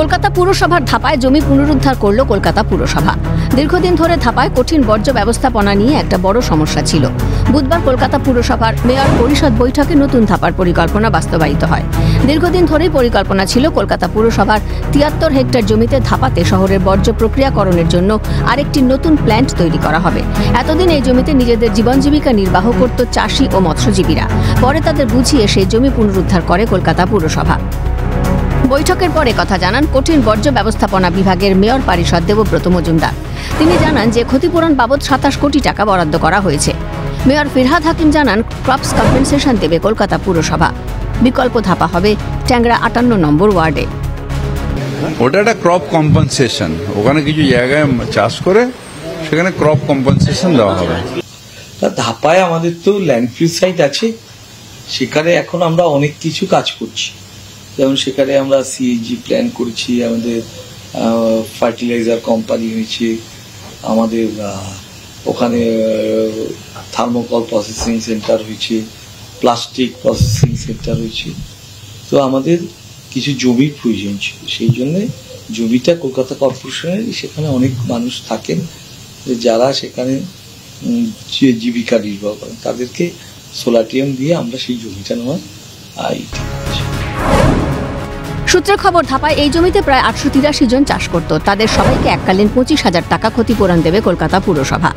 কলকাতা পুরসভার ধাপায় জমি পুনরুদ্ধার করল কলকাতা পুরসভা। দীর্ঘদিন ধরে ধাপায় কঠিন বর্জ্য ব্যবস্থাপনা নিয়ে একটা বড় সমস্যা ছিল। বুধবার কলকাতা পুরসভার মেয়র পরিষদ বৈঠকে নতুন ধাপার পরিকল্পনা বাস্তবায়িত হয়। দীর্ঘদিন ধরেই পরিকল্পনা ছিল কলকাতা পুরসভার ৭৩ হেক্টর জমিতে ধাপাতে শহরের বর্জ্য প্রক্রিয়াকরণের জন্য আরেকটি নতুন প্ল্যান্ট তৈরি করা হবে। এতদিন এই জমিতে নিজেদের জীবন জীবিকা নির্বাহ করত চাষি ও মৎস্যজীবীরা। পরে তাদের বুঝিয়ে সেই জমি পুনরুদ্ধার করে কলকাতা পুরসভা। বৈঠকের পরে কথা জানান কঠিন বর্জ্য ব্যবস্থাপনা বিভাগের মেয়র পরিষদ দেবব্রত মজুমদার। তিনি জানান যে ক্ষতিপূরণ বাবদ ২৭ কোটি টাকা বরাদ্দ করা হয়েছে। মেয়র ফিরহাদ হাকিম জানান ক্রপস কম্পেনসেশন দেবে কলকাতা পুরসভা। বিকল্প ধাপা হবে ট্যাংরা ৫৮ নম্বর ওয়ার্ডে। ওটা একটা ক্রপ কম্পেনসেশন, ওখানে কিছু জায়গায় চাষ করে সেখানে ক্রপ কম্পেনসেশন দেওয়া হবে। ধাপায় আমাদের তো ল্যান্ডফিল সাইট আছে, সেখানে এখন আমরা অনেক কিছু কাজ করছি। যেমন সেখানে আমরা সিএজি প্ল্যান করেছি, আমাদের ফার্টিলাইজার কোম্পানি হয়েছে, আমাদের ওখানে থার্মোকল প্রসেসিং সেন্টার হয়েছে, প্লাস্টিক প্রসেসিং সেন্টার হয়েছে। তো আমাদের কিছু জমির প্রয়োজন ছিল, সেই জন্য জমিটা কলকাতা কর্পোরেশনের, সেখানে অনেক মানুষ থাকেন যারা সেখানে জীবিকা নির্বাহ করেন, তাদেরকে সোলারিয়াম দিয়ে আমরা সেই জমিটা নেওয়ার সূত্রের খবর, ধাপায় এই জমিতে প্রায় ৮৮৩ জন চাষ করত। তাদের সবাইকে এককালীন ২৫,০০০ টাকা ক্ষতিপূরণ দেবে কলকাতা পুরসভা।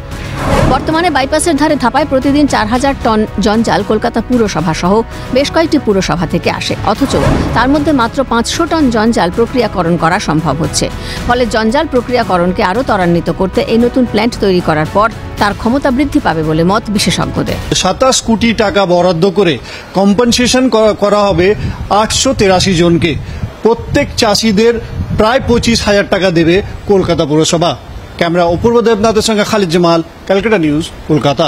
বর্তমানে বাইপাসের ধারে ধাপায় প্রতিদিন ৪,০০০ টন জঞ্জাল কলকাতা পুরসভা সহ বেশ কয়েকটি পুরসভা থেকে আসে, অথচ তার মধ্যে মাত্র ৫০০ টন জঞ্জাল প্রক্রিয়াকরণ করা সম্ভব হচ্ছে। ফলে জঞ্জাল প্রক্রিয়াকরণকে আরও ত্বরান্বিত করতে এই নতুন প্ল্যান্ট তৈরি করার পর তার ক্ষমতা বৃদ্ধি পাবে বলে মত বিশেষজ্ঞদের। ২৭ কোটি টাকা বরাদ্দ করে কম্পেনসেশন করা হবে ৮৮৩ জনকে। প্রত্যেক চাষিদের প্রায় ২৫,০০০ টাকা দেবে কলকাতা পুরসভা। ক্যামেরা অপূর্ব দেবনাথের সঙ্গে খালিদ জামাল, ক্যালকাটা নিউজ, কলকাতা।